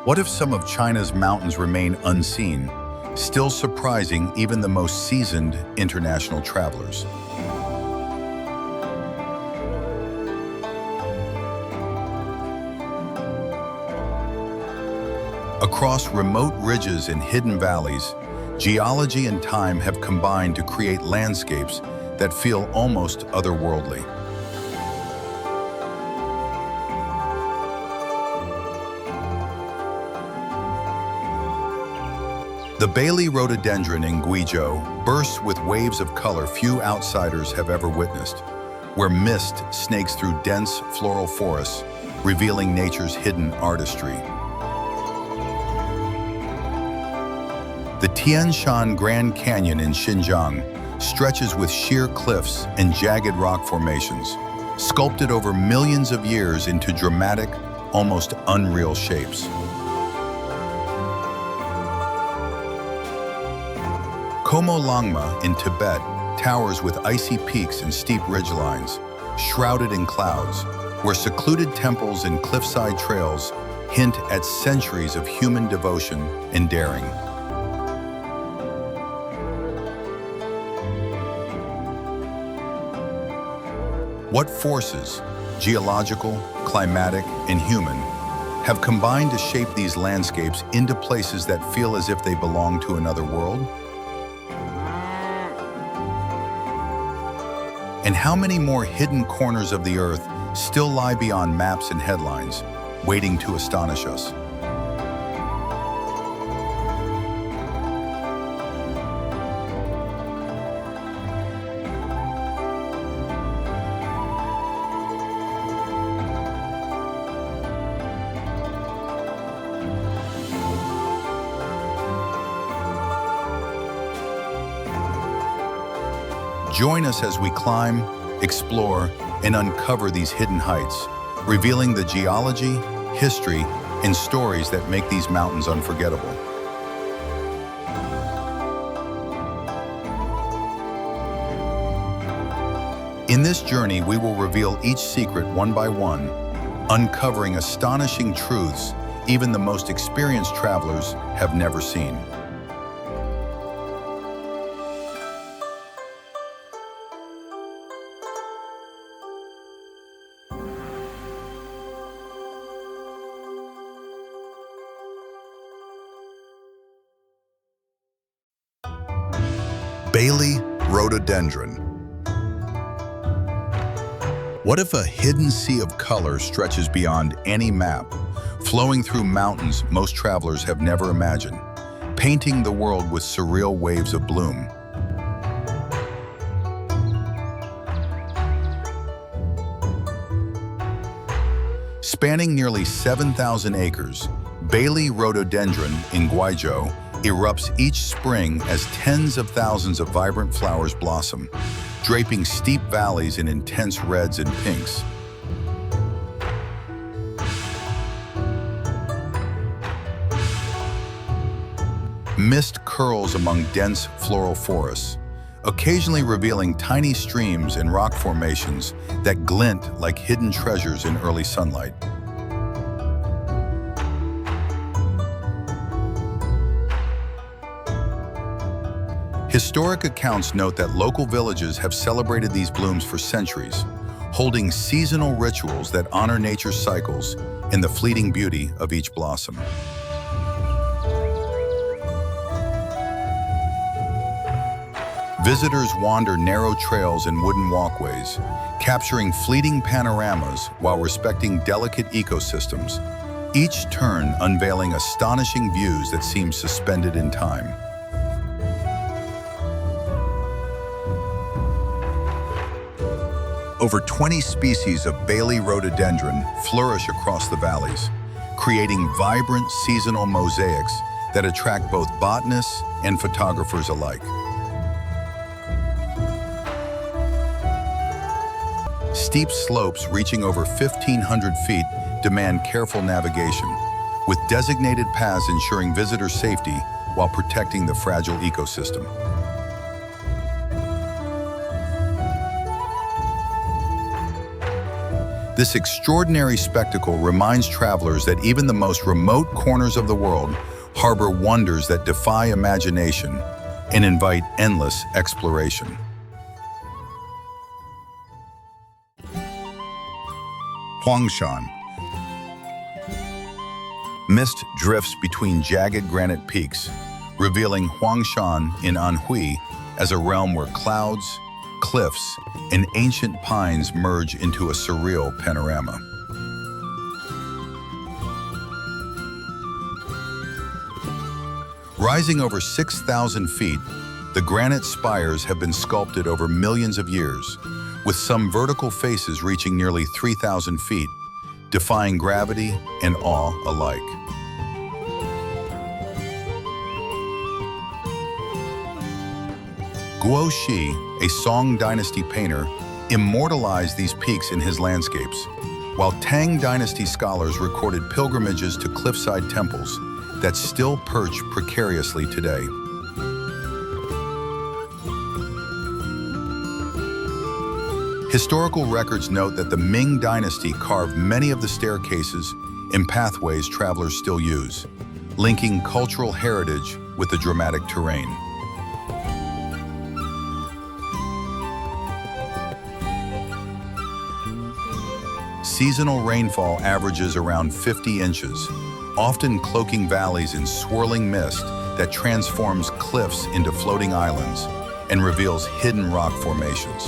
What if some of China's mountains remain unseen, still surprising even the most seasoned international travelers? Across remote ridges and hidden valleys, geology and time have combined to create landscapes that feel almost otherworldly. The Bailey Rhododendron in Guizhou bursts with waves of color few outsiders have ever witnessed, where mist snakes through dense floral forests, revealing nature's hidden artistry. The Tian Shan Grand Canyon in Xinjiang stretches with sheer cliffs and jagged rock formations, sculpted over millions of years into dramatic, almost unreal shapes. Qomolangma in Tibet towers with icy peaks and steep ridgelines, shrouded in clouds, where secluded temples and cliffside trails hint at centuries of human devotion and daring. What forces, geological, climatic, and human, have combined to shape these landscapes into places that feel as if they belong to another world? And how many more hidden corners of the earth still lie beyond maps and headlines, waiting to astonish us? Join us as we climb, explore, and uncover these hidden heights, revealing the geology, history, and stories that make these mountains unforgettable. In this journey, we will reveal each secret one by one, uncovering astonishing truths even the most experienced travelers have never seen. Bailey Rhododendron. What if a hidden sea of color stretches beyond any map, flowing through mountains most travelers have never imagined, painting the world with surreal waves of bloom? Spanning nearly 7,000 acres, Bailey Rhododendron in Guizhou erupts each spring as tens of thousands of vibrant flowers blossom, draping steep valleys in intense reds and pinks. Mist curls among dense floral forests, occasionally revealing tiny streams and rock formations that glint like hidden treasures in early sunlight. Historic accounts note that local villages have celebrated these blooms for centuries, holding seasonal rituals that honor nature's cycles and the fleeting beauty of each blossom. Visitors wander narrow trails and wooden walkways, capturing fleeting panoramas while respecting delicate ecosystems, each turn unveiling astonishing views that seem suspended in time. Over 20 species of Bailey rhododendron flourish across the valleys, creating vibrant seasonal mosaics that attract both botanists and photographers alike. Steep slopes reaching over 1,500 feet demand careful navigation, with designated paths ensuring visitor safety while protecting the fragile ecosystem. This extraordinary spectacle reminds travelers that even the most remote corners of the world harbor wonders that defy imagination and invite endless exploration. Huangshan. Mist drifts between jagged granite peaks, revealing Huangshan in Anhui as a realm where clouds, cliffs, and ancient pines merge into a surreal panorama. Rising over 6,000 feet, the granite spires have been sculpted over millions of years, with some vertical faces reaching nearly 3,000 feet, defying gravity and awe alike. Guo Shi, a Song dynasty painter, immortalized these peaks in his landscapes, while Tang dynasty scholars recorded pilgrimages to cliffside temples that still perch precariously today. Historical records note that the Ming dynasty carved many of the staircases and pathways travelers still use, linking cultural heritage with the dramatic terrain. Seasonal rainfall averages around 50 inches, often cloaking valleys in swirling mist that transforms cliffs into floating islands and reveals hidden rock formations.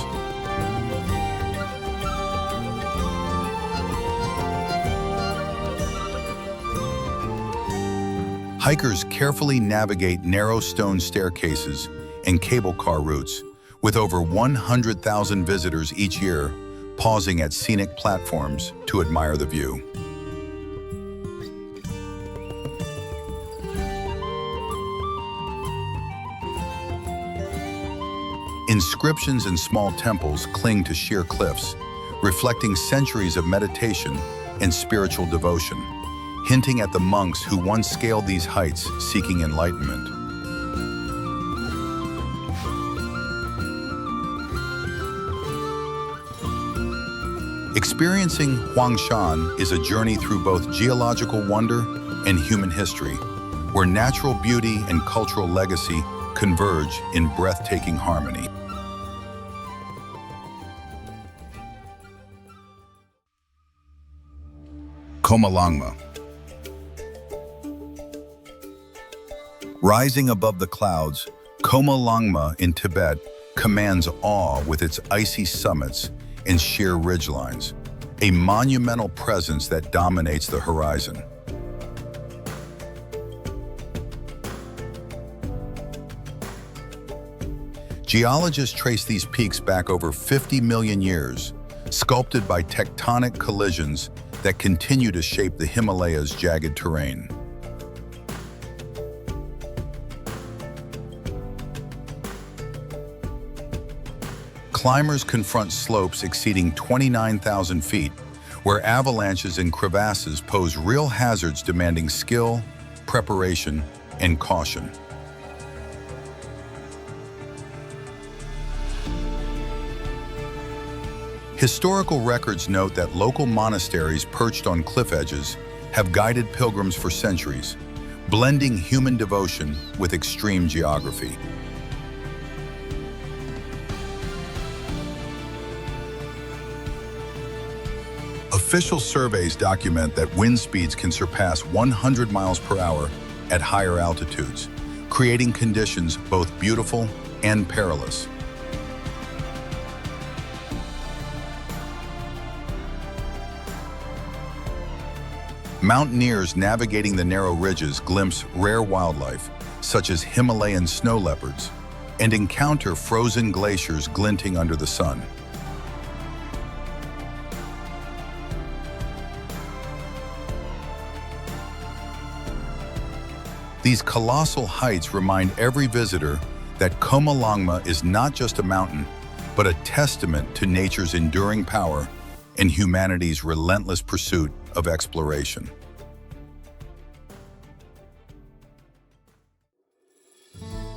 Hikers carefully navigate narrow stone staircases and cable car routes, with over 100,000 visitors each year pausing at scenic platforms to admire the view. Inscriptions in small temples cling to sheer cliffs, reflecting centuries of meditation and spiritual devotion, hinting at the monks who once scaled these heights seeking enlightenment. Experiencing Huangshan is a journey through both geological wonder and human history, where natural beauty and cultural legacy converge in breathtaking harmony. Qomolangma. Rising above the clouds, Qomolangma in Tibet commands awe with its icy summits and sheer ridgelines, a monumental presence that dominates the horizon. Geologists trace these peaks back over 50 million years, sculpted by tectonic collisions that continue to shape the Himalayas' jagged terrain. Climbers confront slopes exceeding 29,000 feet, where avalanches and crevasses pose real hazards demanding skill, preparation, and caution. Historical records note that local monasteries perched on cliff edges have guided pilgrims for centuries, blending human devotion with extreme geography. Official surveys document that wind speeds can surpass 100 miles per hour at higher altitudes, creating conditions both beautiful and perilous. Mountaineers navigating the narrow ridges glimpse rare wildlife, such as Himalayan snow leopards, and encounter frozen glaciers glinting under the sun. These colossal heights remind every visitor that Qomolangma is not just a mountain, but a testament to nature's enduring power and humanity's relentless pursuit of exploration.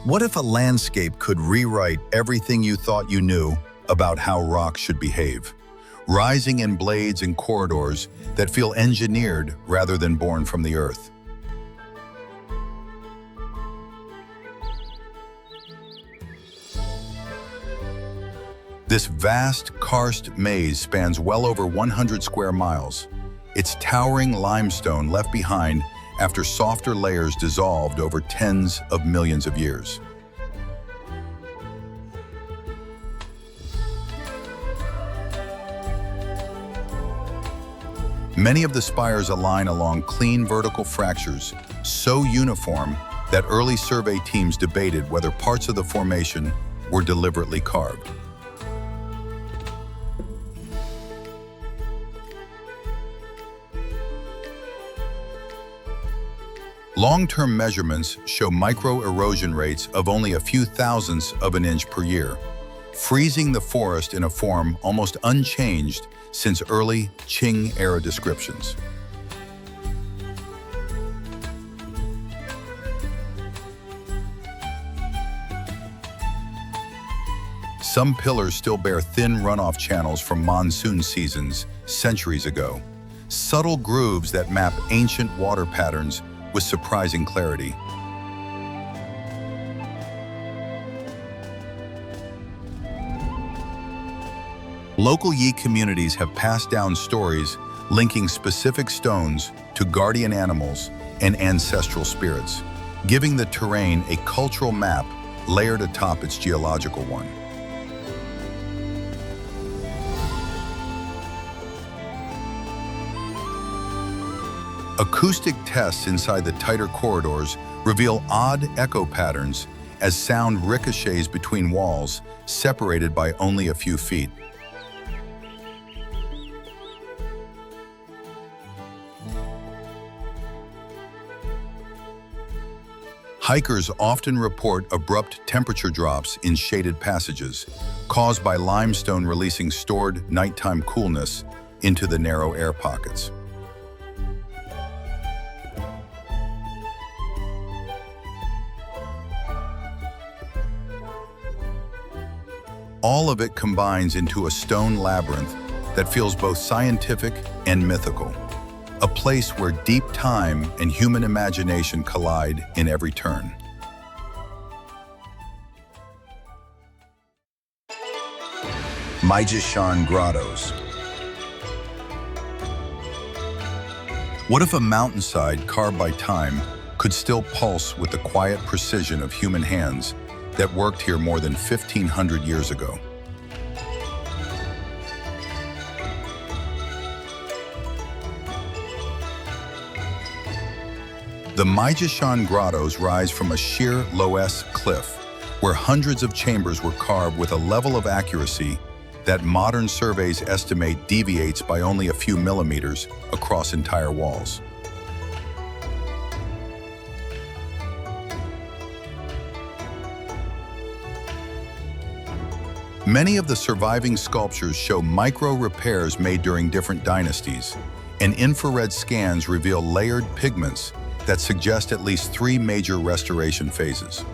What if a landscape could rewrite everything you thought you knew about how rocks should behave, rising in blades and corridors that feel engineered rather than born from the earth? This vast karst maze spans well over 100 square miles. Its towering limestone left behind after softer layers dissolved over tens of millions of years. Many of the spires align along clean vertical fractures, so uniform that early survey teams debated whether parts of the formation were deliberately carved. Long-term measurements show micro-erosion rates of only a few thousandths of an inch per year, freezing the forest in a form almost unchanged since early Qing-era descriptions. Some pillars still bear thin runoff channels from monsoon seasons centuries ago, subtle grooves that map ancient water patterns with surprising clarity. Local Yi communities have passed down stories linking specific stones to guardian animals and ancestral spirits, giving the terrain a cultural map layered atop its geological one. Acoustic tests inside the tighter corridors reveal odd echo patterns as sound ricochets between walls separated by only a few feet. Hikers often report abrupt temperature drops in shaded passages, caused by limestone releasing stored nighttime coolness into the narrow air pockets. All of it combines into a stone labyrinth that feels both scientific and mythical, a place where deep time and human imagination collide in every turn. Majishan grottoes. What if a mountainside carved by time could still pulse with the quiet precision of human hands that worked here more than 1,500 years ago? The Majishan grottoes rise from a sheer loess cliff where hundreds of chambers were carved with a level of accuracy that modern surveys estimate deviates by only a few millimeters across entire walls. Many of the surviving sculptures show micro repairs made during different dynasties, and infrared scans reveal layered pigments that suggest at least 3 major restoration phases.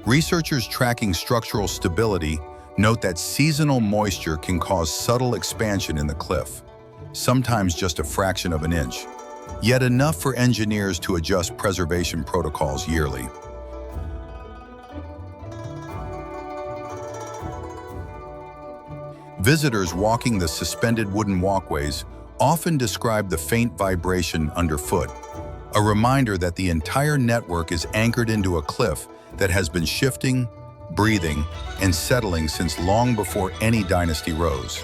Researchers tracking structural stability note that seasonal moisture can cause subtle expansion in the cliff, sometimes just a fraction of an inch, yet enough for engineers to adjust preservation protocols yearly. Visitors walking the suspended wooden walkways often describe the faint vibration underfoot, a reminder that the entire network is anchored into a cliff that has been shifting, breathing, and settling since long before any dynasty rose.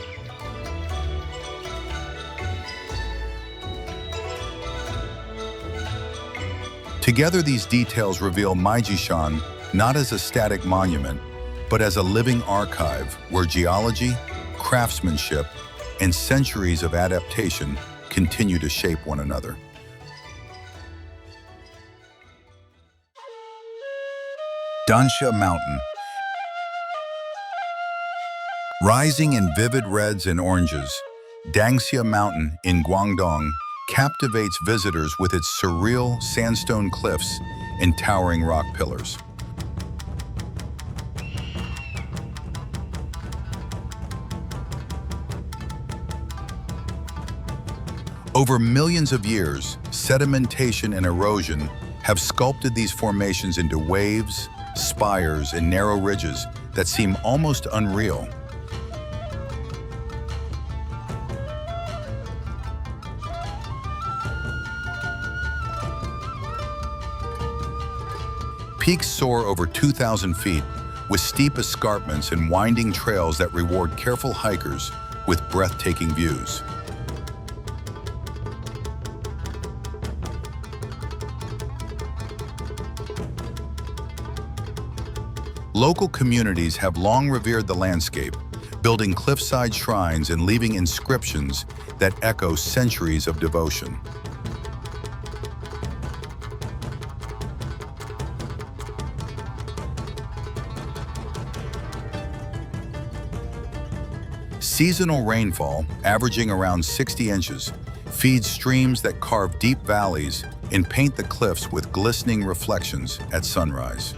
Together, these details reveal Majishan not as a static monument, but as a living archive where geology, craftsmanship, and centuries of adaptation continue to shape one another. Danxia Mountain. Rising in vivid reds and oranges, Danxia Mountain in Guangdong captivates visitors with its surreal sandstone cliffs and towering rock pillars. Over millions of years, sedimentation and erosion have sculpted these formations into waves, spires, and narrow ridges that seem almost unreal. Peaks soar over 2,000 feet, with steep escarpments and winding trails that reward careful hikers with breathtaking views. Local communities have long revered the landscape, building cliffside shrines and leaving inscriptions that echo centuries of devotion. Seasonal rainfall, averaging around 60 inches, feeds streams that carve deep valleys and paint the cliffs with glistening reflections at sunrise.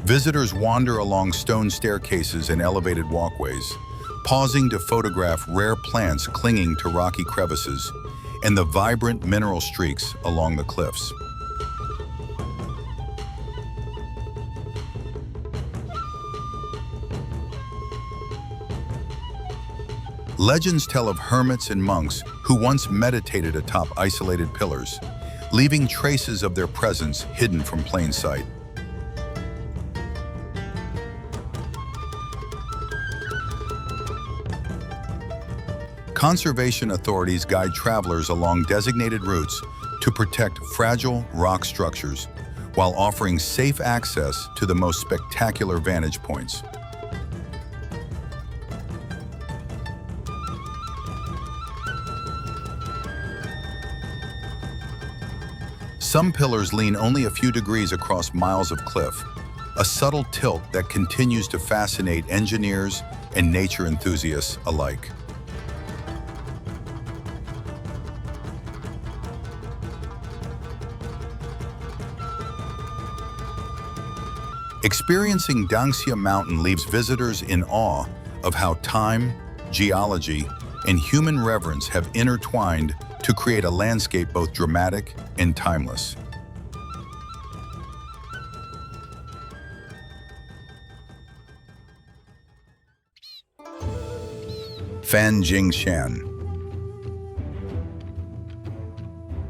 Visitors wander along stone staircases and elevated walkways, pausing to photograph rare plants clinging to rocky crevices and the vibrant mineral streaks along the cliffs. Legends tell of hermits and monks who once meditated atop isolated pillars, leaving traces of their presence hidden from plain sight. Conservation authorities guide travelers along designated routes to protect fragile rock structures while offering safe access to the most spectacular vantage points. Some pillars lean only a few degrees across miles of cliff, a subtle tilt that continues to fascinate engineers and nature enthusiasts alike. Experiencing Danxia Mountain leaves visitors in awe of how time, geology, and human reverence have intertwined to create a landscape both dramatic and timeless. Jing Shan.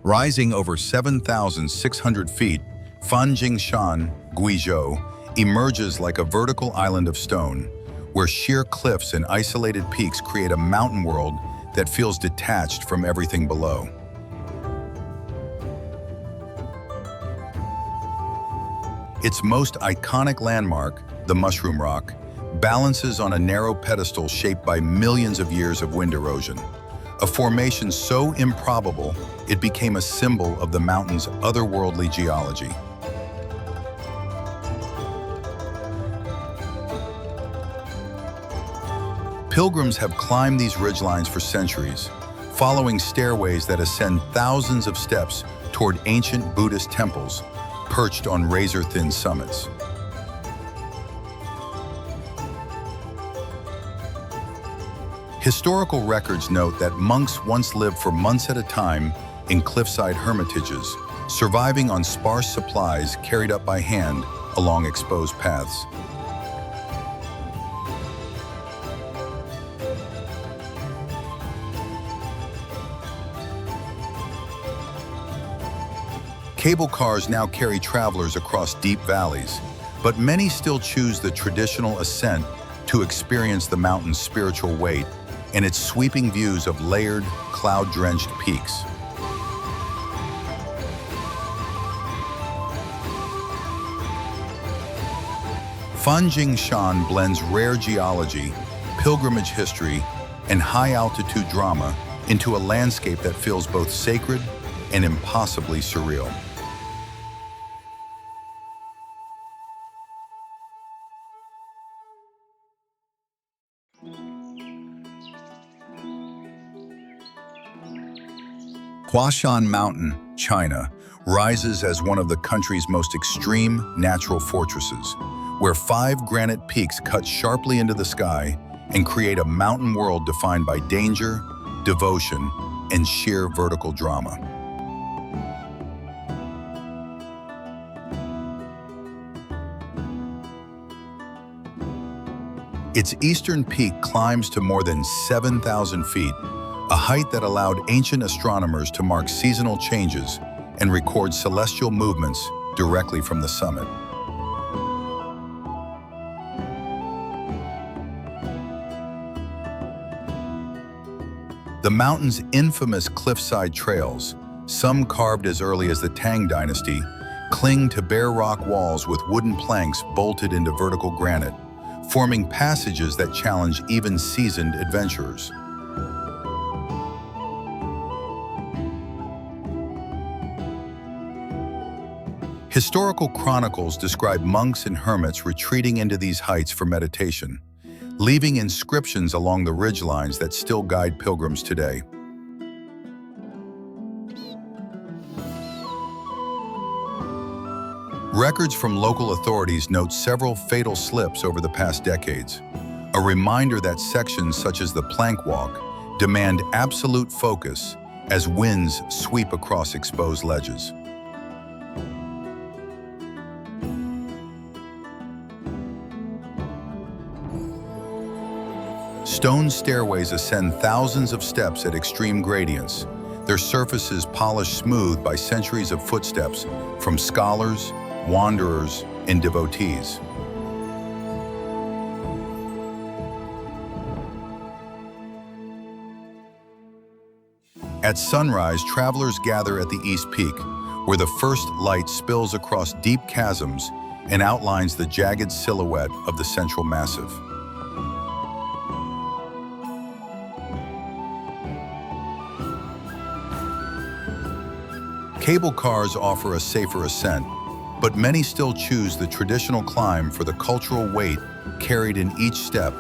Rising over 7,600 feet, Jing Shan, Guizhou, emerges like a vertical island of stone, where sheer cliffs and isolated peaks create a mountain world that feels detached from everything below. Its most iconic landmark, the Mushroom Rock, balances on a narrow pedestal shaped by millions of years of wind erosion, a formation so improbable it became a symbol of the mountain's otherworldly geology. Pilgrims have climbed these ridgelines for centuries, following stairways that ascend thousands of steps toward ancient Buddhist temples perched on razor-thin summits. Historical records note that monks once lived for months at a time in cliffside hermitages, surviving on sparse supplies carried up by hand along exposed paths. Cable cars now carry travelers across deep valleys, but many still choose the traditional ascent to experience the mountain's spiritual weight and its sweeping views of layered, cloud-drenched peaks. Jing Shan blends rare geology, pilgrimage history, and high-altitude drama into a landscape that feels both sacred and impossibly surreal. Huashan Mountain, China, rises as one of the country's most extreme natural fortresses, where 5 granite peaks cut sharply into the sky and create a mountain world defined by danger, devotion, and sheer vertical drama. Its eastern peak climbs to more than 7,000 feet, a height that allowed ancient astronomers to mark seasonal changes and record celestial movements directly from the summit. The mountain's infamous cliffside trails, some carved as early as the Tang dynasty, cling to bare rock walls with wooden planks bolted into vertical granite, forming passages that challenge even seasoned adventurers. Historical chronicles describe monks and hermits retreating into these heights for meditation, leaving inscriptions along the ridgelines that still guide pilgrims today. Records from local authorities note several fatal slips over the past decades, a reminder that sections such as the plank walk demand absolute focus as winds sweep across exposed ledges. Stone stairways ascend thousands of steps at extreme gradients, their surfaces polished smooth by centuries of footsteps from scholars, wanderers, and devotees. At sunrise, travelers gather at the East Peak, where the first light spills across deep chasms and outlines the jagged silhouette of the central massif. Cable cars offer a safer ascent, but many still choose the traditional climb for the cultural weight carried in each step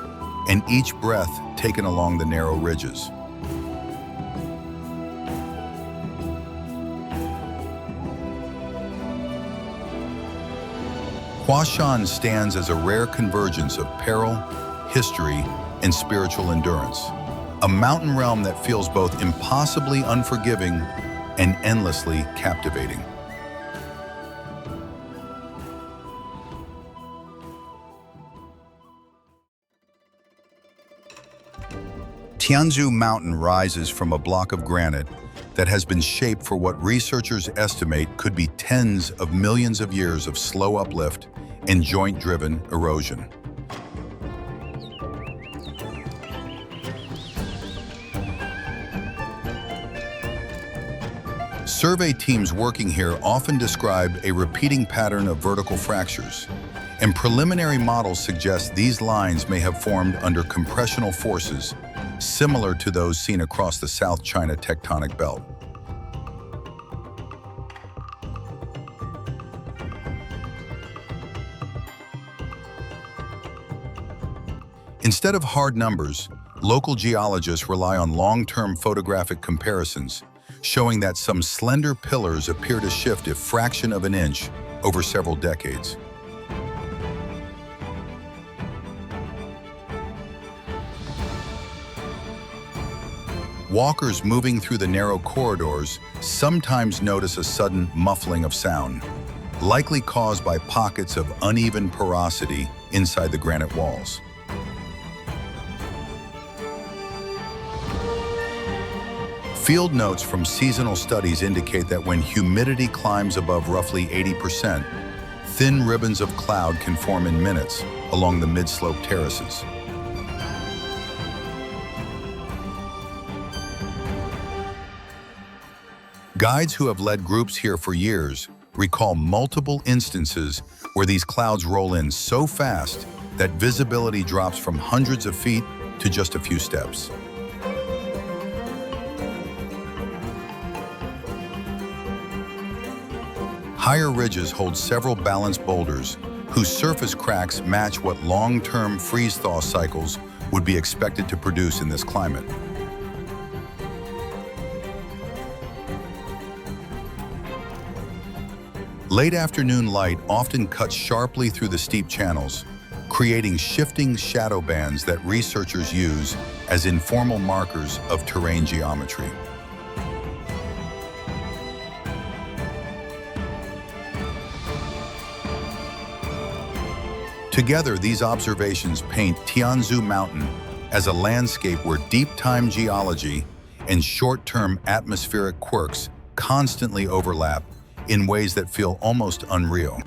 and each breath taken along the narrow ridges. Huashan stands as a rare convergence of peril, history, and spiritual endurance, a mountain realm that feels both impossibly unforgiving and endlessly captivating. Tanzu Mountain rises from a block of granite that has been shaped for what researchers estimate could be tens of millions of years of slow uplift and joint-driven erosion. Survey teams working here often describe a repeating pattern of vertical fractures, and preliminary models suggest these lines may have formed under compressional forces similar to those seen across the South China tectonic belt. Instead of hard numbers, local geologists rely on long-term photographic comparisons, showing that some slender pillars appear to shift a fraction of an inch over several decades. Walkers moving through the narrow corridors sometimes notice a sudden muffling of sound, likely caused by pockets of uneven porosity inside the granite walls. Field notes from seasonal studies indicate that when humidity climbs above roughly 80%, thin ribbons of cloud can form in minutes along the mid-slope terraces. Guides who have led groups here for years recall multiple instances where these clouds roll in so fast that visibility drops from hundreds of feet to just a few steps. Higher ridges hold several balanced boulders whose surface cracks match what long-term freeze-thaw cycles would be expected to produce in this climate. Late afternoon light often cuts sharply through the steep channels, creating shifting shadow bands that researchers use as informal markers of terrain geometry. Together, these observations paint Tanzu Mountain as a landscape where deep-time geology and short-term atmospheric quirks constantly overlap in ways that feel almost unreal.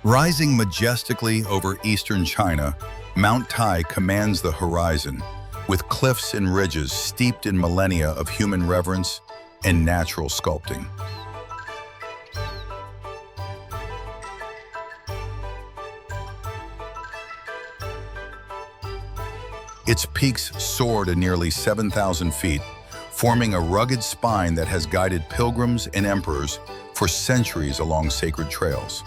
Rising majestically over eastern China, Mount Tai commands the horizon, with cliffs and ridges steeped in millennia of human reverence and natural sculpting. Its peaks soar to nearly 7,000 feet, forming a rugged spine that has guided pilgrims and emperors for centuries along sacred trails.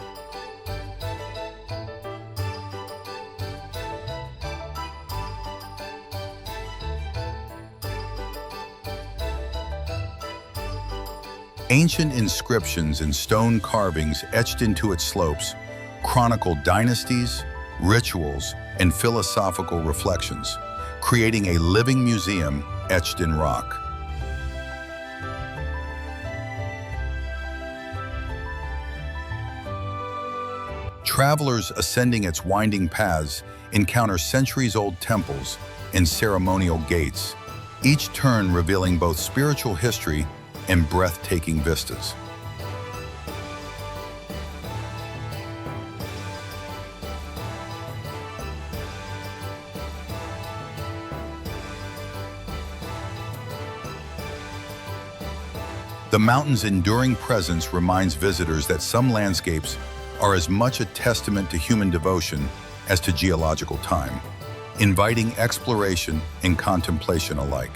Ancient inscriptions and stone carvings etched into its slopes chronicle dynasties, rituals, and philosophical reflections, creating a living museum etched in rock. Travelers ascending its winding paths encounter centuries-old temples and ceremonial gates, each turn revealing both spiritual history and breathtaking vistas. The mountain's enduring presence reminds visitors that some landscapes are as much a testament to human devotion as to geological time, inviting exploration and contemplation alike.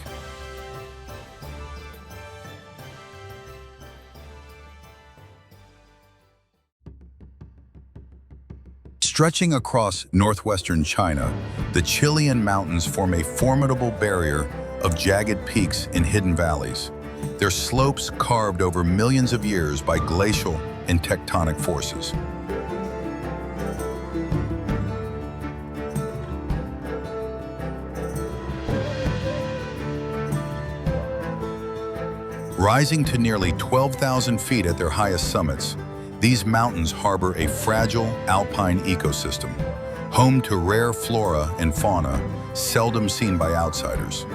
Stretching across northwestern China, the Qilian Mountains form a formidable barrier of jagged peaks and hidden valleys, their slopes carved over millions of years by glacial and tectonic forces. Rising to nearly 12,000 feet at their highest summits, these mountains harbor a fragile alpine ecosystem, home to rare flora and fauna seldom seen by outsiders.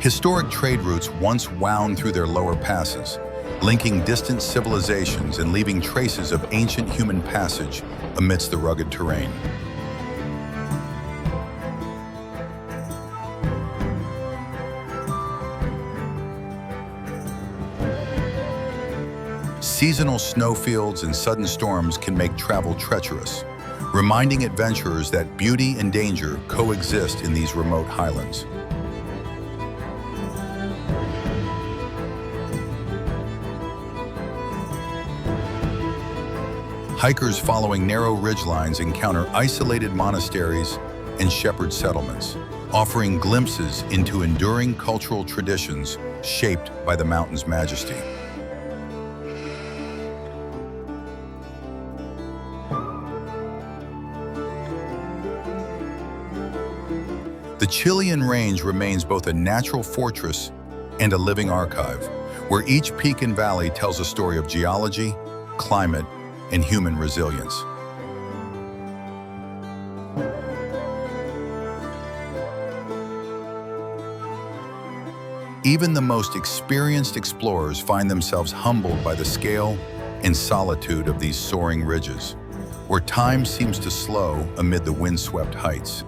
Historic trade routes once wound through their lower passes, linking distant civilizations and leaving traces of ancient human passage amidst the rugged terrain. Seasonal snowfields and sudden storms can make travel treacherous, reminding adventurers that beauty and danger coexist in these remote highlands. Hikers following narrow ridgelines encounter isolated monasteries and shepherd settlements, offering glimpses into enduring cultural traditions shaped by the mountain's majesty. The Qilian Range remains both a natural fortress and a living archive, where each peak and valley tells a story of geology, climate, and human resilience. Even the most experienced explorers find themselves humbled by the scale and solitude of these soaring ridges, where time seems to slow amid the windswept heights.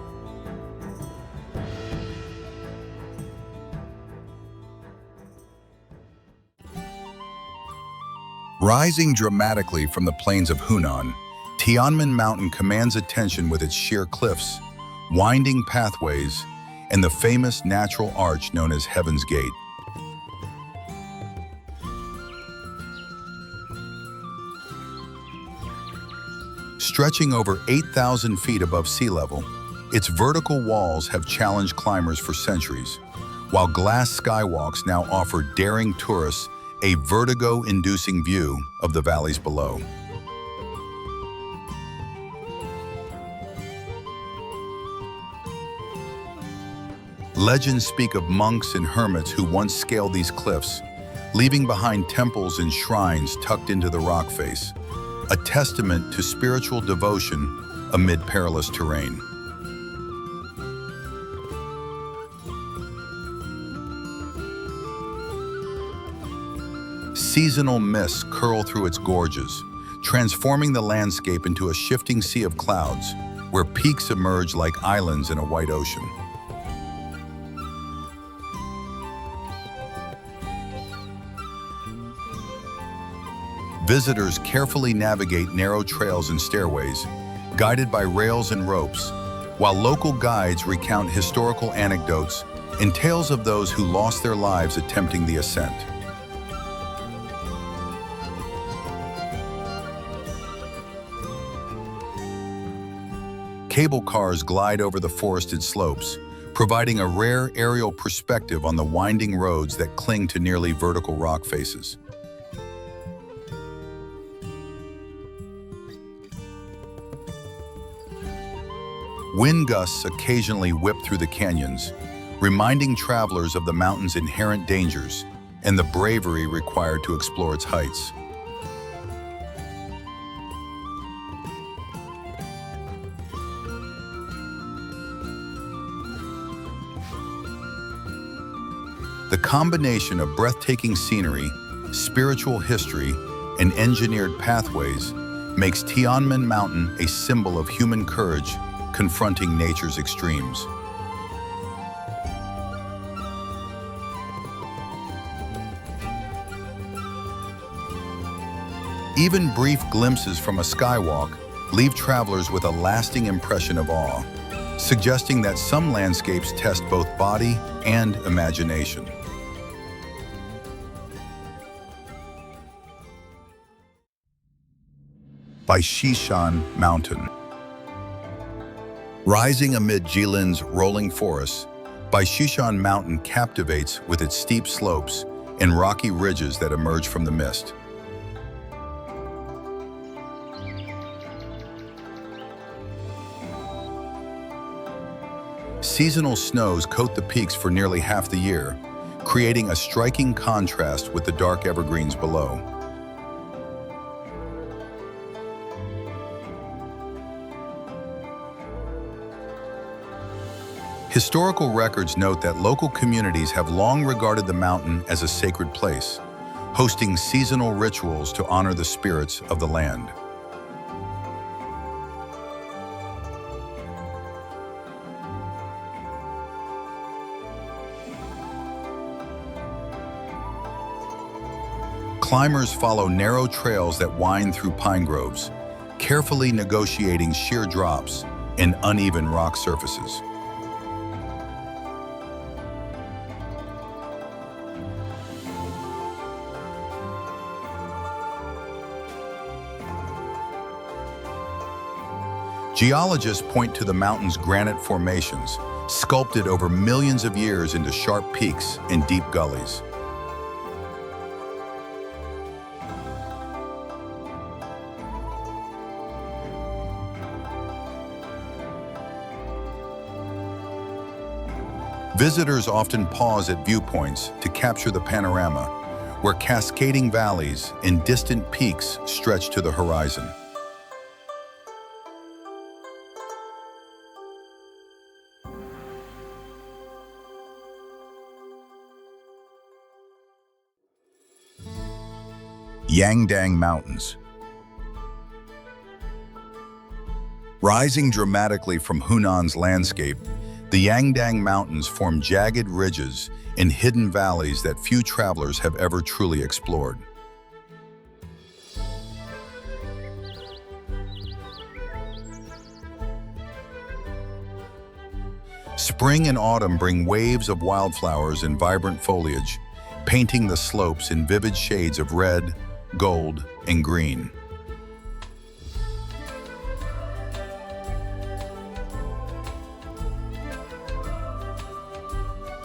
Rising dramatically from the plains of Hunan, Tianmen Mountain commands attention with its sheer cliffs, winding pathways, and the famous natural arch known as Heaven's Gate. Stretching over 8,000 feet above sea level, its vertical walls have challenged climbers for centuries, while glass skywalks now offer daring tourists a vertigo-inducing view of the valleys below. Legends speak of monks and hermits who once scaled these cliffs, leaving behind temples and shrines tucked into the rock face, a testament to spiritual devotion amid perilous terrain. Seasonal mists curl through its gorges, transforming the landscape into a shifting sea of clouds, where peaks emerge like islands in a white ocean. Visitors carefully navigate narrow trails and stairways, guided by rails and ropes, while local guides recount historical anecdotes and tales of those who lost their lives attempting the ascent. Cable cars glide over the forested slopes, providing a rare aerial perspective on the winding roads that cling to nearly vertical rock faces. Wind gusts occasionally whip through the canyons, reminding travelers of the mountain's inherent dangers and the bravery required to explore its heights. The combination of breathtaking scenery, spiritual history, and engineered pathways makes Tianmen Mountain a symbol of human courage confronting nature's extremes. Even brief glimpses from a skywalk leave travelers with a lasting impression of awe, suggesting that some landscapes test both body and imagination. Bishan Mountain. Rising amid Qilian's rolling forests, Bishan Mountain captivates with its steep slopes and rocky ridges that emerge from the mist. Seasonal snows coat the peaks for nearly half the year, creating a striking contrast with the dark evergreens below. Historical records note that local communities have long regarded the mountain as a sacred place, hosting seasonal rituals to honor the spirits of the land. Climbers follow narrow trails that wind through pine groves, carefully negotiating sheer drops and uneven rock surfaces. Geologists point to the mountain's granite formations, sculpted over millions of years into sharp peaks and deep gullies. Visitors often pause at viewpoints to capture the panorama, where cascading valleys and distant peaks stretch to the horizon. Yangdang Mountains. Rising dramatically from Hunan's landscape, the Yangdang Mountains form jagged ridges and hidden valleys that few travelers have ever truly explored. Spring and autumn bring waves of wildflowers and vibrant foliage, painting the slopes in vivid shades of red, gold, and green.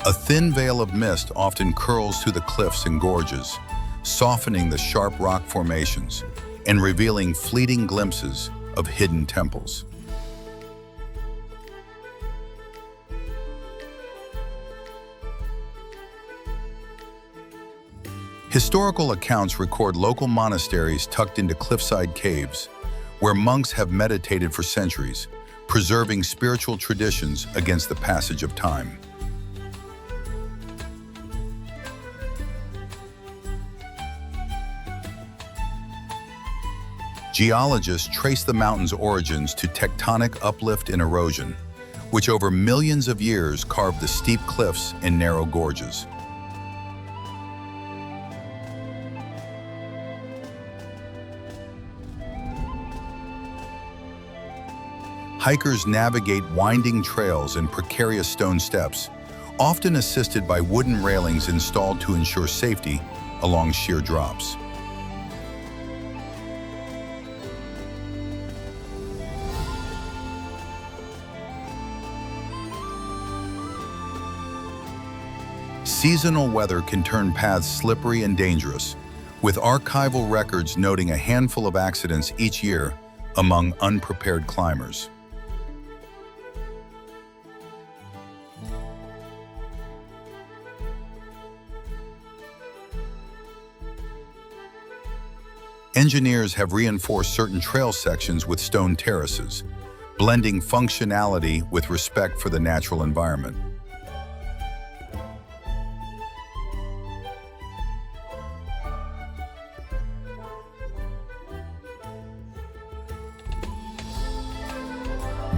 A thin veil of mist often curls through the cliffs and gorges, softening the sharp rock formations and revealing fleeting glimpses of hidden temples. Historical accounts record local monasteries tucked into cliffside caves, where monks have meditated for centuries, preserving spiritual traditions against the passage of time. Geologists trace the mountain's origins to tectonic uplift and erosion, which over millions of years carved the steep cliffs and narrow gorges. Hikers navigate winding trails and precarious stone steps, often assisted by wooden railings installed to ensure safety along sheer drops. Seasonal weather can turn paths slippery and dangerous, with archival records noting a handful of accidents each year among unprepared climbers. Engineers have reinforced certain trail sections with stone terraces, blending functionality with respect for the natural environment.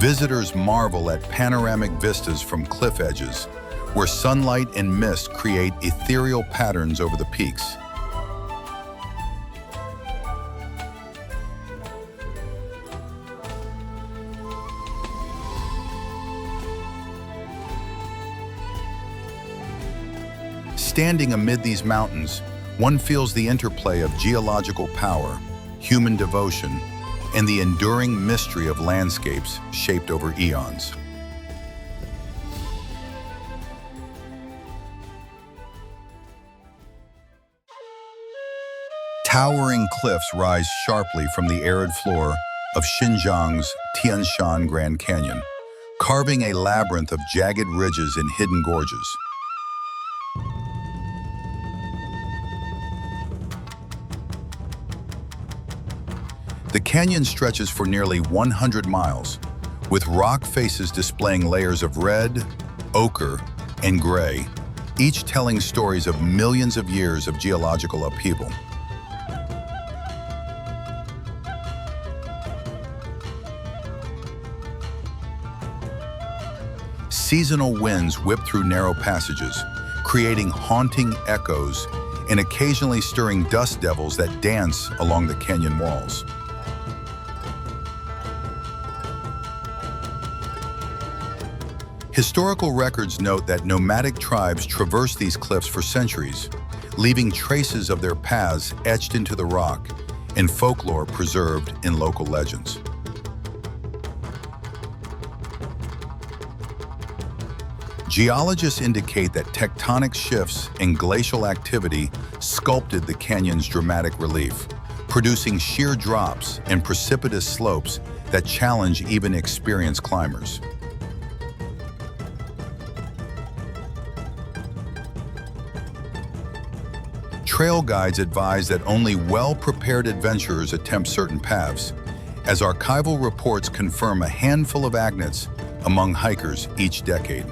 Visitors marvel at panoramic vistas from cliff edges, where sunlight and mist create ethereal patterns over the peaks. Standing amid these mountains, one feels the interplay of geological power, human devotion, and the enduring mystery of landscapes shaped over eons. Towering cliffs rise sharply from the arid floor of Xinjiang's Tian Shan Grand Canyon, carving a labyrinth of jagged ridges and hidden gorges. The canyon stretches for nearly 100 miles, with rock faces displaying layers of red, ochre, and gray, each telling stories of millions of years of geological upheaval. Seasonal winds whip through narrow passages, creating haunting echoes and occasionally stirring dust devils that dance along the canyon walls. Historical records note that nomadic tribes traversed these cliffs for centuries, leaving traces of their paths etched into the rock and folklore preserved in local legends. Geologists indicate that tectonic shifts and glacial activity sculpted the canyon's dramatic relief, producing sheer drops and precipitous slopes that challenge even experienced climbers. Trail guides advise that only well-prepared adventurers attempt certain paths, as archival reports confirm a handful of agnates among hikers each decade.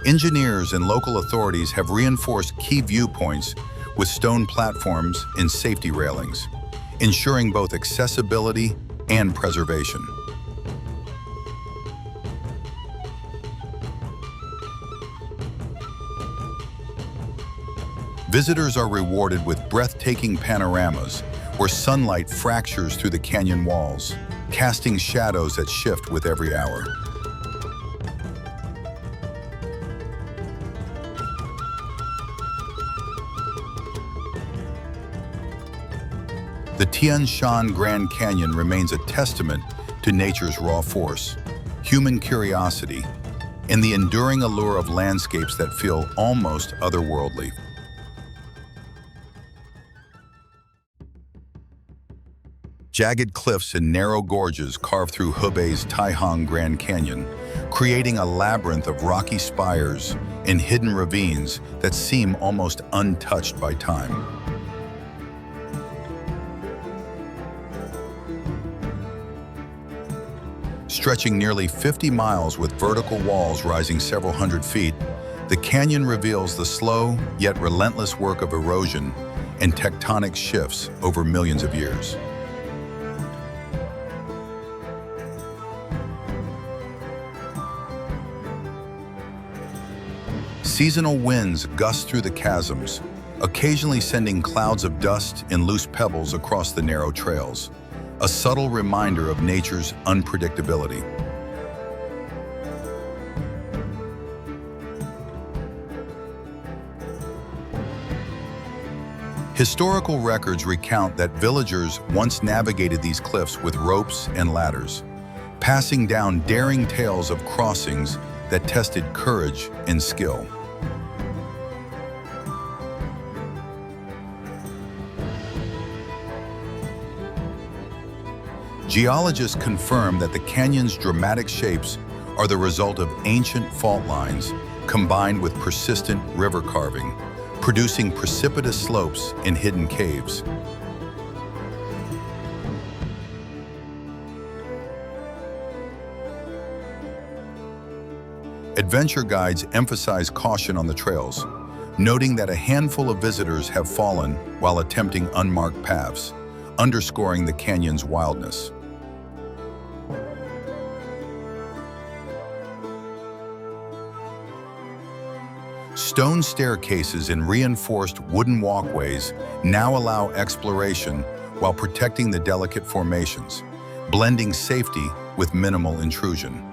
Engineers and local authorities have reinforced key viewpoints with stone platforms and safety railings, ensuring both accessibility and preservation. Visitors are rewarded with breathtaking panoramas where sunlight fractures through the canyon walls, casting shadows that shift with every hour. The Tian Shan Grand Canyon remains a testament to nature's raw force, human curiosity, and the enduring allure of landscapes that feel almost otherworldly. Jagged cliffs and narrow gorges carve through Hubei's Taihang Grand Canyon, creating a labyrinth of rocky spires and hidden ravines that seem almost untouched by time. Stretching nearly 50 miles with vertical walls rising several hundred feet, the canyon reveals the slow yet relentless work of erosion and tectonic shifts over millions of years. Seasonal winds gust through the chasms, occasionally sending clouds of dust and loose pebbles across the narrow trails, a subtle reminder of nature's unpredictability. Historical records recount that villagers once navigated these cliffs with ropes and ladders, passing down daring tales of crossings that tested courage and skill. Geologists confirm that the canyon's dramatic shapes are the result of ancient fault lines combined with persistent river carving, producing precipitous slopes and hidden caves. Adventure guides emphasize caution on the trails, noting that a handful of visitors have fallen while attempting unmarked paths, underscoring the canyon's wildness. Stone staircases and reinforced wooden walkways now allow exploration while protecting the delicate formations, blending safety with minimal intrusion.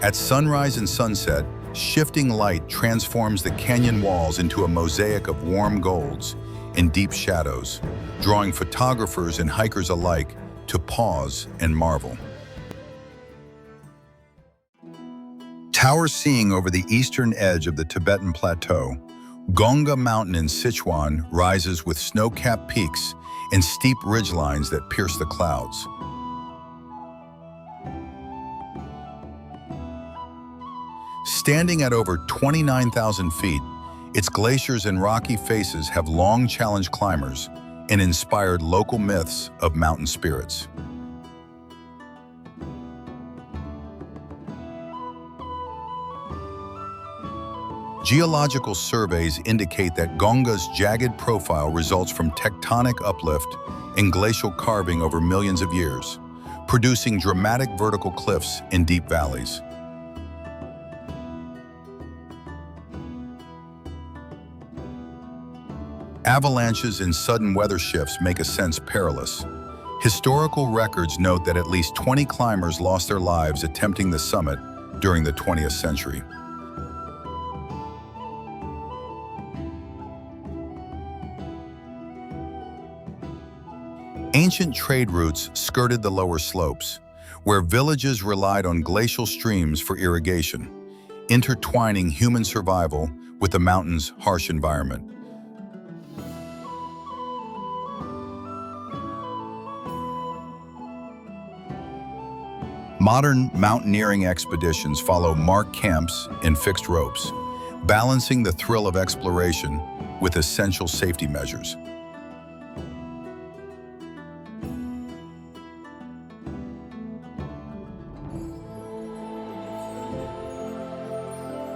At sunrise and sunset, shifting light transforms the canyon walls into a mosaic of warm golds and deep shadows, drawing photographers and hikers alike to pause and marvel. Tower seeing over the eastern edge of the Tibetan Plateau, Gonga Mountain in Sichuan rises with snow-capped peaks and steep ridgelines that pierce the clouds. Standing at over 29,000 feet, its glaciers and rocky faces have long challenged climbers and inspired local myths of mountain spirits. Geological surveys indicate that Gonga's jagged profile results from tectonic uplift and glacial carving over millions of years, producing dramatic vertical cliffs and deep valleys. Avalanches and sudden weather shifts make ascents perilous. Historical records note that at least 20 climbers lost their lives attempting the summit during the 20th century. Ancient trade routes skirted the lower slopes, where villages relied on glacial streams for irrigation, intertwining human survival with the mountain's harsh environment. Modern mountaineering expeditions follow marked camps and fixed ropes, balancing the thrill of exploration with essential safety measures.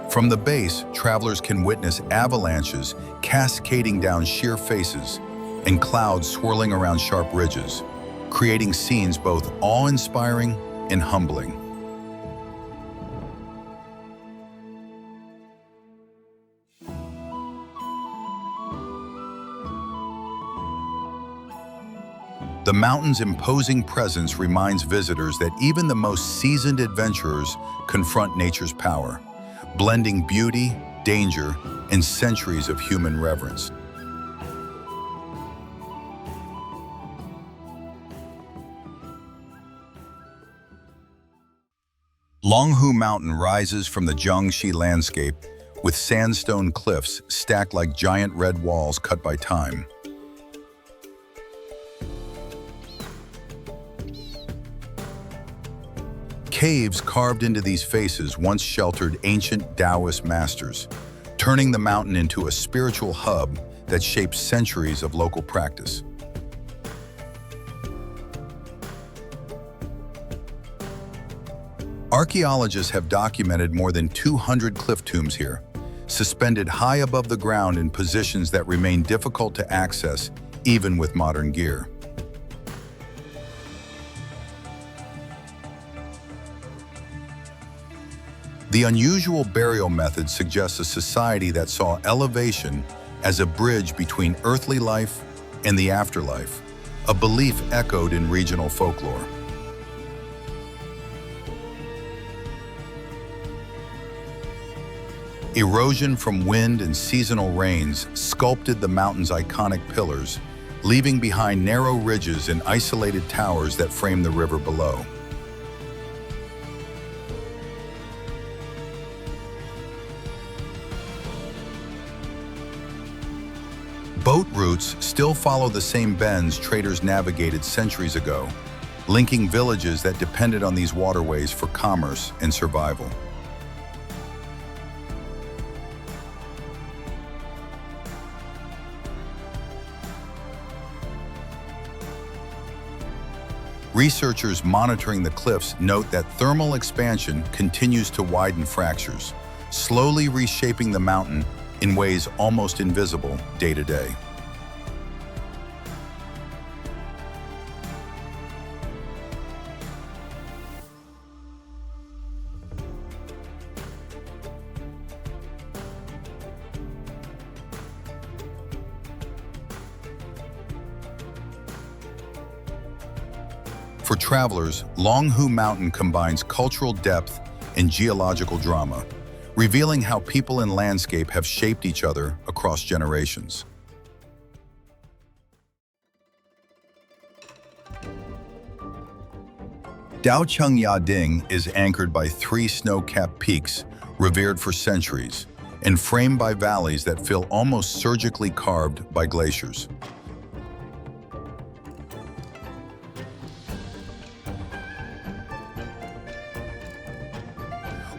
From the base, travelers can witness avalanches cascading down sheer faces and clouds swirling around sharp ridges, creating scenes both awe-inspiring and humbling. The mountain's imposing presence reminds visitors that even the most seasoned adventurers confront nature's power, blending beauty, danger, and centuries of human reverence. Longhu Mountain rises from the Jiangxi landscape with sandstone cliffs stacked like giant red walls cut by time. Caves carved into these faces once sheltered ancient Taoist masters, turning the mountain into a spiritual hub that shaped centuries of local practice. Archaeologists have documented more than 200 cliff tombs here, suspended high above the ground in positions that remain difficult to access even with modern gear. The unusual burial method suggests a society that saw elevation as a bridge between earthly life and the afterlife, a belief echoed in regional folklore. Erosion from wind and seasonal rains sculpted the mountain's iconic pillars, leaving behind narrow ridges and isolated towers that frame the river below. Boat routes still follow the same bends traders navigated centuries ago, linking villages that depended on these waterways for commerce and survival. Researchers monitoring the cliffs note that thermal expansion continues to widen fractures, slowly reshaping the mountain in ways almost invisible day to day. For travelers, Longhu Mountain combines cultural depth and geological drama, revealing how people and landscape have shaped each other across generations. Dao Chong Yaing is anchored by 3 snow-capped peaks revered for centuries and framed by valleys that feel almost surgically carved by glaciers.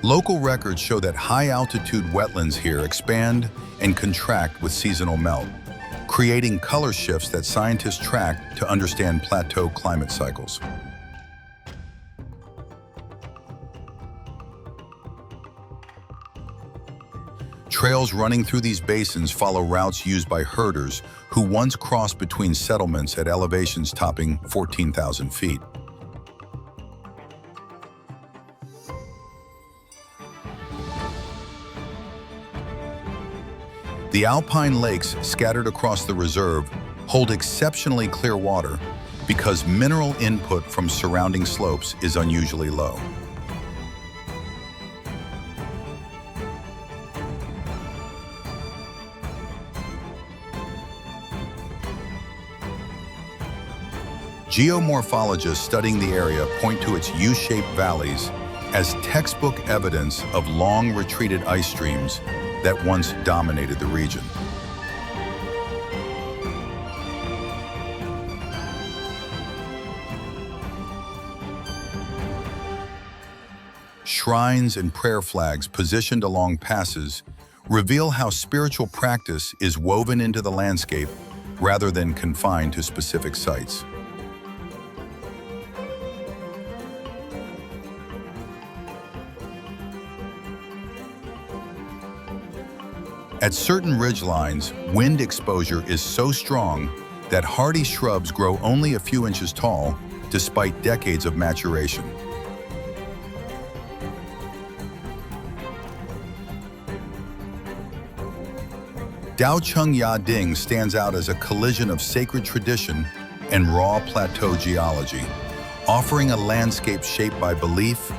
Local records show that high-altitude wetlands here expand and contract with seasonal melt, creating color shifts that scientists track to understand plateau climate cycles. Trails running through these basins follow routes used by herders who once crossed between settlements at elevations topping 14,000 feet. The alpine lakes scattered across the reserve hold exceptionally clear water because mineral input from surrounding slopes is unusually low. Geomorphologists studying the area point to its U-shaped valleys as textbook evidence of long retreated ice streams that once dominated the region. Shrines and prayer flags positioned along passes reveal how spiritual practice is woven into the landscape rather than confined to specific sites. At certain ridgelines, wind exposure is so strong that hardy shrubs grow only a few inches tall, despite decades of maturation. Dao Chong Yaing stands out as a collision of sacred tradition and raw plateau geology, offering a landscape shaped by belief,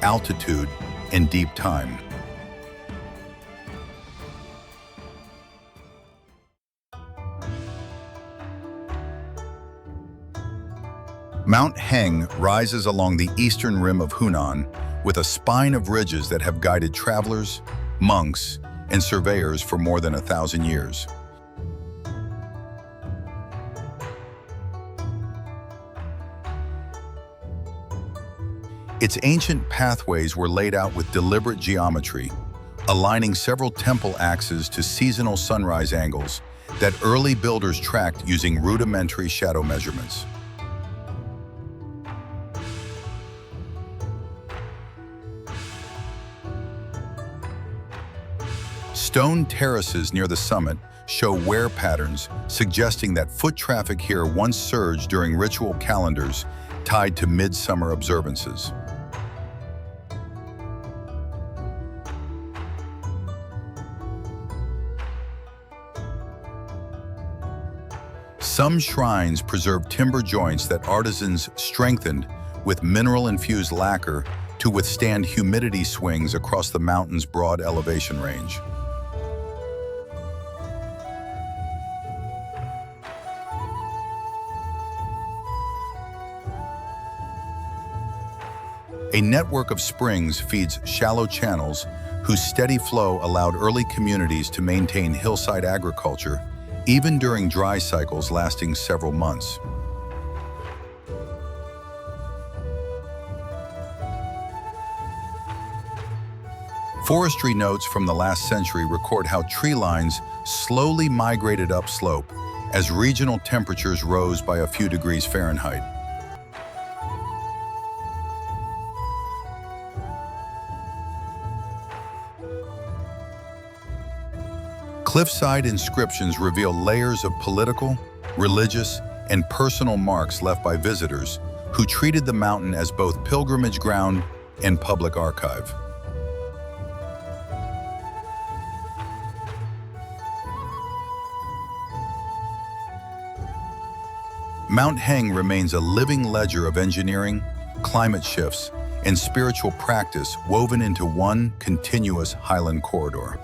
altitude, and deep time. Mount Heng rises along the eastern rim of Hunan with a spine of ridges that have guided travelers, monks, and surveyors for more than 1,000 years. Its ancient pathways were laid out with deliberate geometry, aligning several temple axes to seasonal sunrise angles that early builders tracked using rudimentary shadow measurements. Stone terraces near the summit show wear patterns, suggesting that foot traffic here once surged during ritual calendars tied to midsummer observances. Some shrines preserve timber joints that artisans strengthened with mineral-infused lacquer to withstand humidity swings across the mountain's broad elevation range. A network of springs feeds shallow channels whose steady flow allowed early communities to maintain hillside agriculture, even during dry cycles lasting several months. Forestry notes from the last century record how tree lines slowly migrated upslope as regional temperatures rose by a few degrees Fahrenheit. Cliffside inscriptions reveal layers of political, religious, and personal marks left by visitors who treated the mountain as both pilgrimage ground and public archive. Mount Heng remains a living ledger of engineering, climate shifts, and spiritual practice woven into one continuous highland corridor.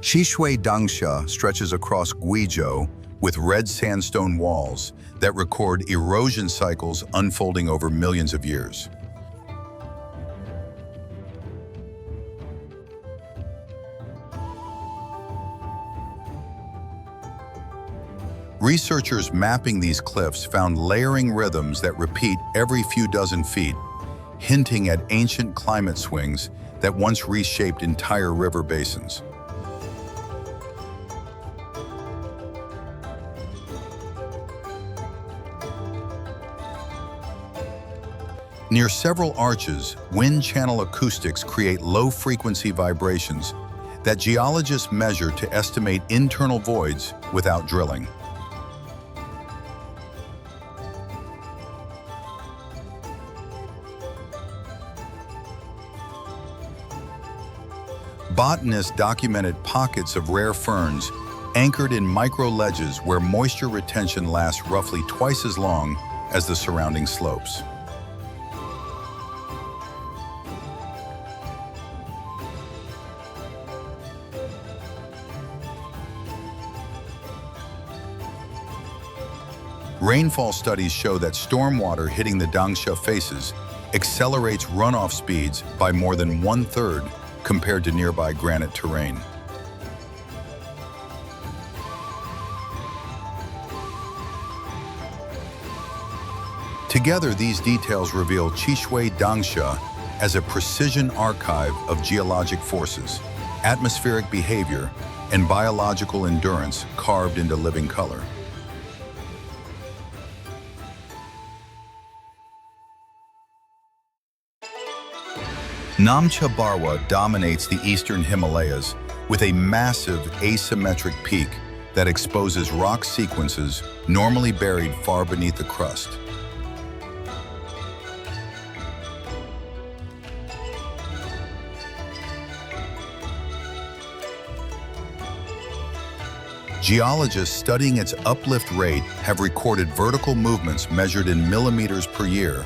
Chishui Danxia stretches across Guizhou with red sandstone walls that record erosion cycles unfolding over millions of years. Researchers mapping these cliffs found layering rhythms that repeat every few dozen feet, hinting at ancient climate swings that once reshaped entire river basins. Near several arches, wind channel acoustics create low-frequency vibrations that geologists measure to estimate internal voids without drilling. Botanists documented pockets of rare ferns anchored in micro-ledges where moisture retention lasts roughly twice as long as the surrounding slopes. Rainfall studies show that stormwater hitting the Danxia faces accelerates runoff speeds by more than 1/3 compared to nearby granite terrain. Together, these details reveal Chishui Danxia as a precision archive of geologic forces, atmospheric behavior, and biological endurance carved into living color. Namcha Barwa dominates the eastern Himalayas with a massive asymmetric peak that exposes rock sequences normally buried far beneath the crust. Geologists studying its uplift rate have recorded vertical movements measured in millimeters per year,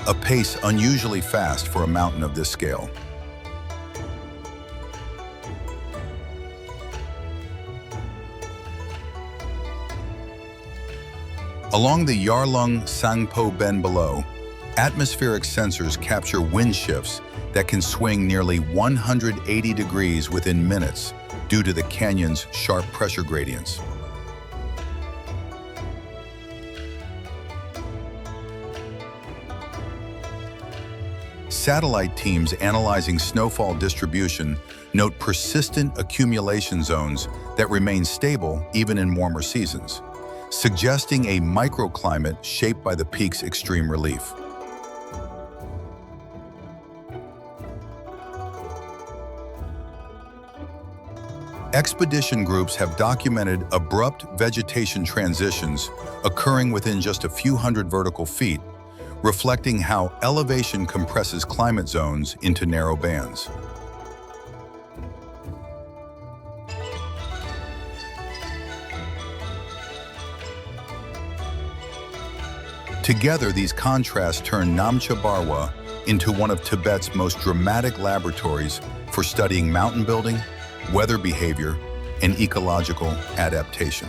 a pace unusually fast for a mountain of this scale. Along the Yarlung Sangpo Bend below, atmospheric sensors capture wind shifts that can swing nearly 180 degrees within minutes due to the canyon's sharp pressure gradients. Satellite teams analyzing snowfall distribution note persistent accumulation zones that remain stable even in warmer seasons, suggesting a microclimate shaped by the peak's extreme relief. Expedition groups have documented abrupt vegetation transitions occurring within just a few hundred vertical feet, reflecting how elevation compresses climate zones into narrow bands. Together, these contrasts turn Namcha Barwa into one of Tibet's most dramatic laboratories for studying mountain building, weather behavior, and ecological adaptation.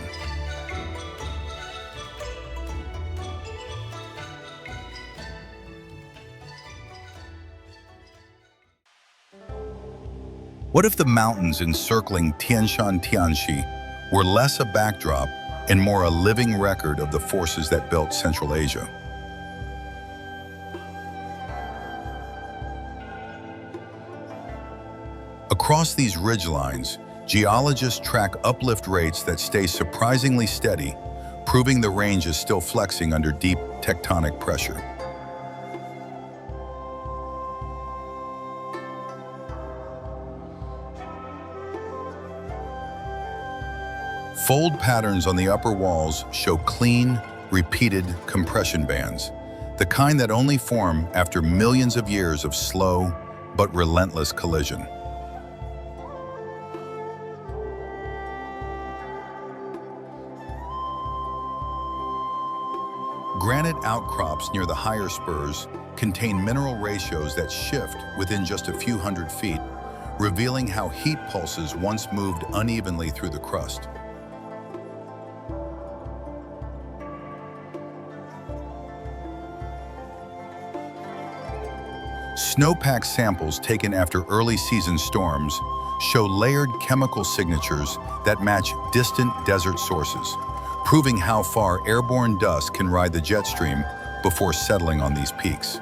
What if the mountains encircling Tian Shan Tianxi were less a backdrop and more a living record of the forces that built Central Asia? Across these ridgelines, geologists track uplift rates that stay surprisingly steady, proving the range is still flexing under deep tectonic pressure. Fold patterns on the upper walls show clean, repeated compression bands, the kind that only form after millions of years of slow but relentless collision. Granite outcrops near the higher spurs contain mineral ratios that shift within just a few hundred feet, revealing how heat pulses once moved unevenly through the crust. Snowpack samples taken after early season storms show layered chemical signatures that match distant desert sources, proving how far airborne dust can ride the jet stream before settling on these peaks.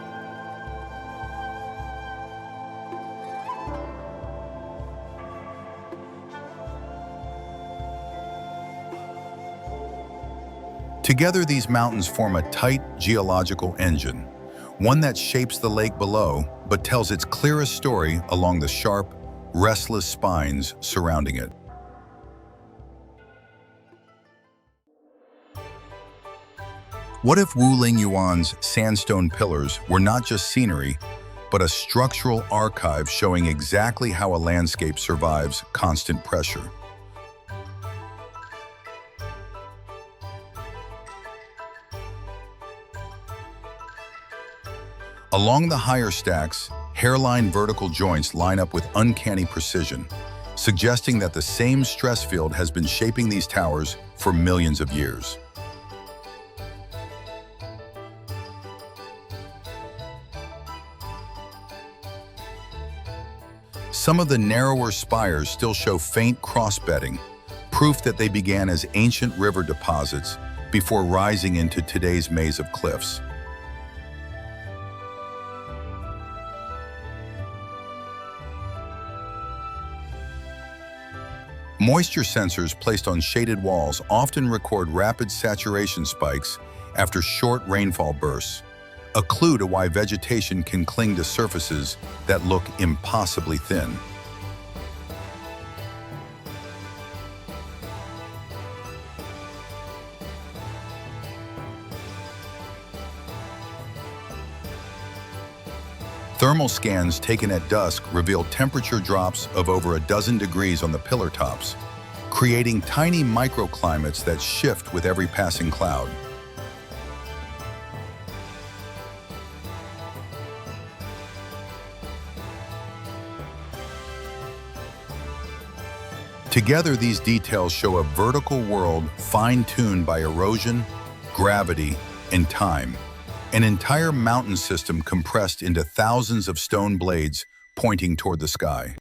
Together, these mountains form a tight geological engine, one that shapes the lake below but tells its clearest story along the sharp, restless spines surrounding it. What if Wuling Yuan's sandstone pillars were not just scenery, but a structural archive showing exactly how a landscape survives constant pressure? Along the higher stacks, hairline vertical joints line up with uncanny precision, suggesting that the same stress field has been shaping these towers for millions of years. Some of the narrower spires still show faint cross-bedding, proof that they began as ancient river deposits before rising into today's maze of cliffs. Moisture sensors placed on shaded walls often record rapid saturation spikes after short rainfall bursts, a clue to why vegetation can cling to surfaces that look impossibly thin. Thermal scans taken at dusk reveal temperature drops of over a dozen degrees on the pillar tops, creating tiny microclimates that shift with every passing cloud. Together, these details show a vertical world fine-tuned by erosion, gravity, and time. An entire mountain system compressed into thousands of stone blades pointing toward the sky.